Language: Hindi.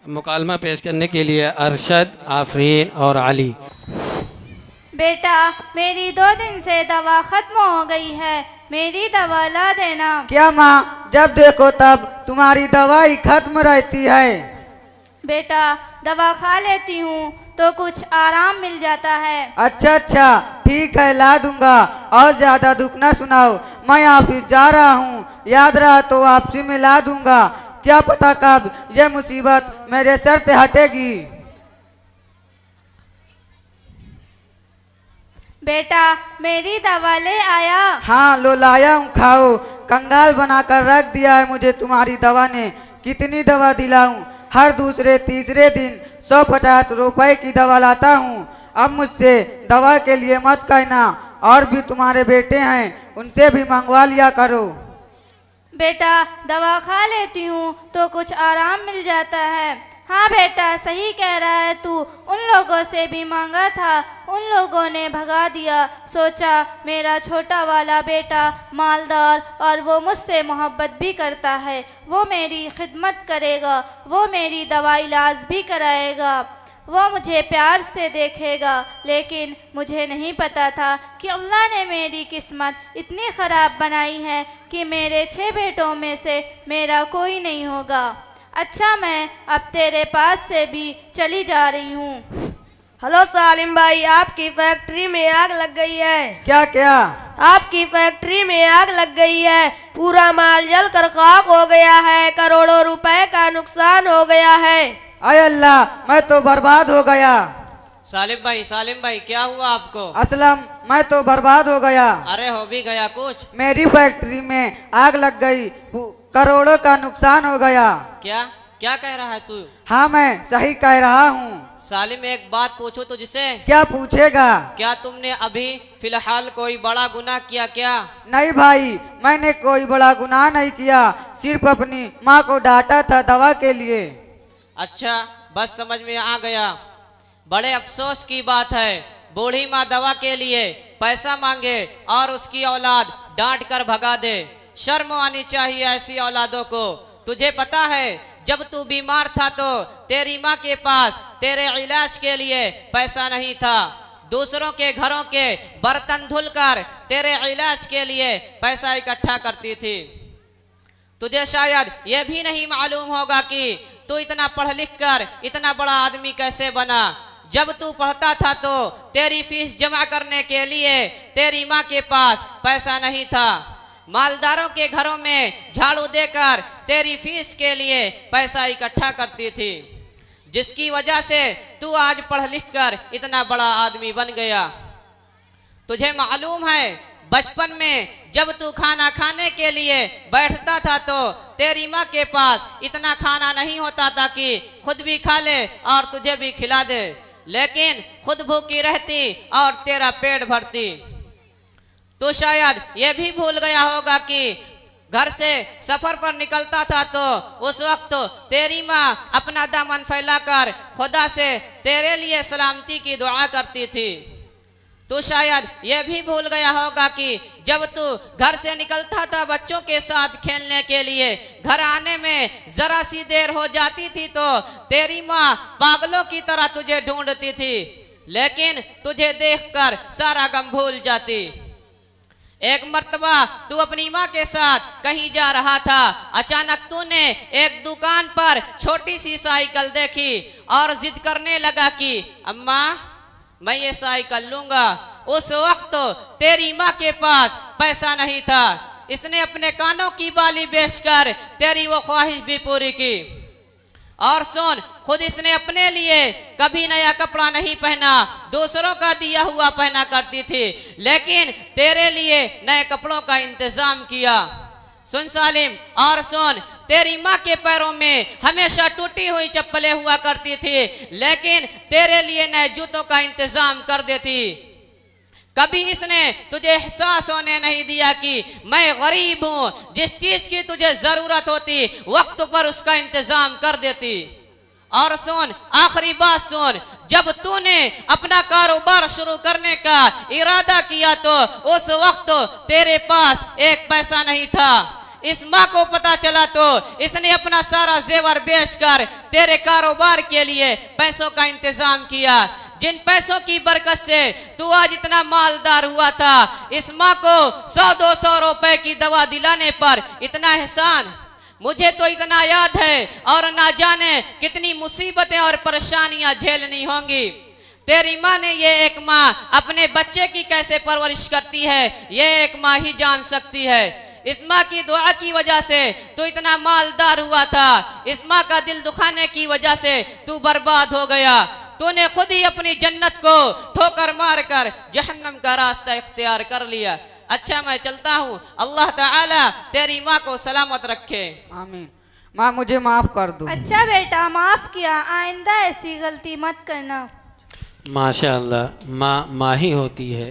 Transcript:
मुकालमा पेश करने के लिए अरशद, आफरीन और अली। बेटा, मेरी 2 दिन से दवा खत्म हो गई है, मेरी दवा ला देना। क्या माँ, जब देखो तब तुम्हारी दवाई खत्म रहती है। बेटा, दवा खा लेती हूँ तो कुछ आराम मिल जाता है। अच्छा अच्छा, ठीक है, ला दूंगा। और ज्यादा दुख न सुनाओ, मैं ऑफिस जा रहा हूँ, याद रहा तो वापसी में ला दूंगा। क्या पता कब ये मुसीबत मेरे सर से हटेगी। बेटा, मेरी दवा ले आया? हाँ, लो लाया हूँ, खाओ। कंगाल बनाकर रख दिया है मुझे तुम्हारी दवा ने। कितनी दवा दिलाऊं, हर दूसरे तीसरे दिन 150 रुपए की दवा लाता हूँ। अब मुझसे दवा के लिए मत कहना, और भी तुम्हारे बेटे हैं, उनसे भी मंगवा लिया करो। बेटा, दवा खा लेती हूँ तो कुछ आराम मिल जाता है। हाँ बेटा, सही कह रहा है तू, उन लोगों से भी मांगा था, उन लोगों ने भगा दिया। सोचा मेरा छोटा वाला बेटा मालदार और वो मुझसे मोहब्बत भी करता है, वो मेरी खिदमत करेगा, वो मेरी दवा इलाज भी कराएगा, वो मुझे प्यार से देखेगा। लेकिन मुझे नहीं पता था कि अल्लाह ने मेरी किस्मत इतनी ख़राब बनाई है कि मेरे 6 बेटों में से मेरा कोई नहीं होगा। अच्छा, मैं अब तेरे पास से भी चली जा रही हूँ। हेलो सालिम भाई, आपकी फैक्ट्री में आग लग गई है। क्या क्या? आपकी फैक्ट्री में आग लग गई है, पूरा माल जल कर खाक हो गया है, करोड़ों रुपए का नुकसान हो गया है। अरे अल्लाह, मैं तो बर्बाद हो गया। सालिम भाई क्या हुआ आपको? असलम, मैं तो बर्बाद हो गया। अरे हो भी गया कुछ? मेरी फैक्ट्री में आग लग गई, करोड़ों का नुकसान हो गया। क्या क्या कह रहा है तू? हाँ, मैं सही कह रहा हूँ। सालिम, एक बात पूछूं तुझसे? क्या पूछेगा? क्या तुमने अभी फिलहाल कोई बड़ा गुनाह किया क्या? नहीं भाई, मैंने कोई बड़ा गुनाह नहीं किया, सिर्फ अपनी माँ को डांटा था दवा के लिए। अच्छा, बस समझ में आ गया। बड़े अफसोस की बात है, बूढ़ी माँ दवा के लिए पैसा मांगे और उसकी औलाद डांट कर भगा दे। शर्म आनी चाहिए ऐसी औलादों को। तुझे पता है, जब तू बीमार था तो तेरी माँ के पास तेरे इलाज के लिए पैसा नहीं था, दूसरों के घरों के बर्तन धुलकर तेरे इलाज के लिए पैसा इकट्ठा करती थी। तुझे शायद यह भी नहीं मालूम होगा कि तू इतना पढ़ लिख कर इतना बड़ा आदमी कैसे बना। जब तू पढ़ता था तो तेरी फीस जमा करने के लिए तेरी माँ के पास पैसा नहीं था, मालदारों के घरों में झाड़ू देकर तेरी फीस के लिए पैसा इकट्ठा करती थी, जिसकी वजह से तू आज पढ़ लिख कर इतना बड़ा आदमी बन गया। तुझे मालूम है, बचपन में जब तू खाना खाने के लिए बैठता था तो तेरी माँ के पास इतना खाना नहीं होता था कि खुद भी खा ले और तुझे भी खिला दे, लेकिन खुद भूखी रहती और तेरा पेट भरती। तो शायद ये भी भूल गया होगा कि घर से सफर पर निकलता था तो उस वक्त तेरी माँ अपना दामन फैलाकर खुदा से तेरे लिए सलामती की दुआ करती थी। तो शायद ये भी भूल गया होगा कि जब तू घर से निकलता था बच्चों के साथ खेलने के लिए, घर आने में जरा सी देर हो जाती थी तो तेरी माँ पागलों की तरह तुझे ढूंढती थी, लेकिन तुझे देखकर सारा गम भूल जाती। एक मर्तबा तू अपनी माँ के साथ कहीं जा रहा था, अचानक तूने एक दुकान पर छोटी सी साइकिल देखी और जिद करने लगा कि अम्मा मैं ये साइकिल लूंगा। उस वक्त तेरी माँ के पास पैसा नहीं था, इसने अपने कानों की बाली बेचकर तेरी वो ख्वाहिश भी पूरी की। और सुन, खुद इसने अपने लिए कभी नया कपड़ा नहीं पहना, दूसरों का दिया हुआ पहना करती थी, लेकिन तेरे लिए नए कपड़ों का इंतजाम किया। सुन सालिम, और सुन, तेरी माँ के पैरों में हमेशा टूटी हुई चप्पलें हुआ करती थी, लेकिन तेरे लिए नए जूतों का इंतजाम कर देती। कभी इसने तुझे एहसास होने नहीं दिया कि मैं गरीब हूं, जिस चीज की तुझे जरूरत होती वक्त पर उसका इंतजाम कर देती। और सुन, आखिरी बात सुन, जब तूने अपना कारोबार शुरू करने का इरादा किया तो उस वक्त तेरे पास एक पैसा नहीं था, इस माँ को पता चला तो इसने अपना सारा जेवर बेचकर तेरे कारोबार के लिए पैसों का इंतजाम किया। जिन पैसों की बरकत से तू आज इतना मालदार हुआ था, इस माँ को 100-200 रुपए की दवा दिलाने पर इतना एहसान मुझे तो इतना याद है, और ना जाने कितनी मुसीबतें और परेशानियां झेलनी होंगी। तेरी माँ ने, ये एक माँ अपने बच्चे की कैसे परवरिश करती है, ये एक माँ ही जान सकती है। इस माँ की दुआ की वजह से तू इतना मालदार हुआ था, इस माँ का दिल दुखाने की वजह से तू बर्बाद हो गया। तूने खुद ही अपनी जन्नत को ठोकर मारकर जहन्नम का रास्ता इख्तियार कर लिया। अच्छा मैं चलता हूँ, अल्लाह ताला तेरी माँ को सलामत रखे। आमीन। माँ मुझे माफ कर दो। अच्छा बेटा, माफ किया, आइंदा ऐसी गलती मत करना। माशाअल्लाह, माँ माँ ही होती है।